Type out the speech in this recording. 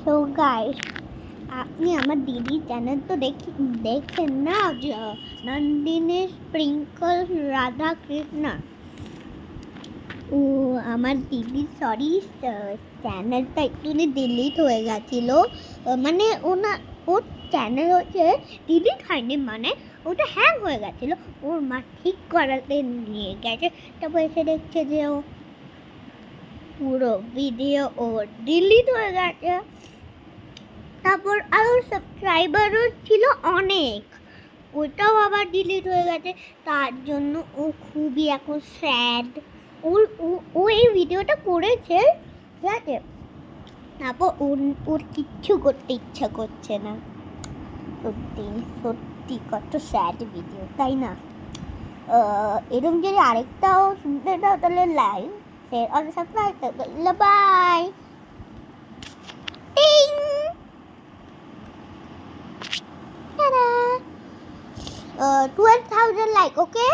So guys, আপনি আমার দিদির চ্যানেল তো দেখছেন না, নন্দিনী স্প্রিঙ্কল রাধা কৃষ্ণ। ও আমার দিদি সরি, চ্যানেলটা একটু ডিলিট হয়ে গেছিল। মানে ওর চ্যানেল হচ্ছে ডিলিট হয়নি, মানে ওটা হ্যাং হয়ে গেছিলো। ওর মা ঠিক করাতে নিয়ে গেছে, তারপর এসে দেখছে যে ও পুরো ভিডিও ওর ডিলিট হয়ে গেছে। তারপর আরও সাবস্ক্রাইবারও ছিল অনেক, ওটাও আবার ডিলিট হয়ে গেছে। তার জন্য ও খুবই এখন স্যাড। ও এই ভিডিওটা করেছে, ঠিক আছে, তারপর ওর কিচ্ছু করতে ইচ্ছা করছে না। সত্যি সত্যি কত স্যাড ভিডিও, তাই না? এরকম যদি আরেকটাও শুনতে দাও তাহলে লাইক শেয়ার আর সাবস্ক্রাইব করো। বাই। 12,000 like, okay?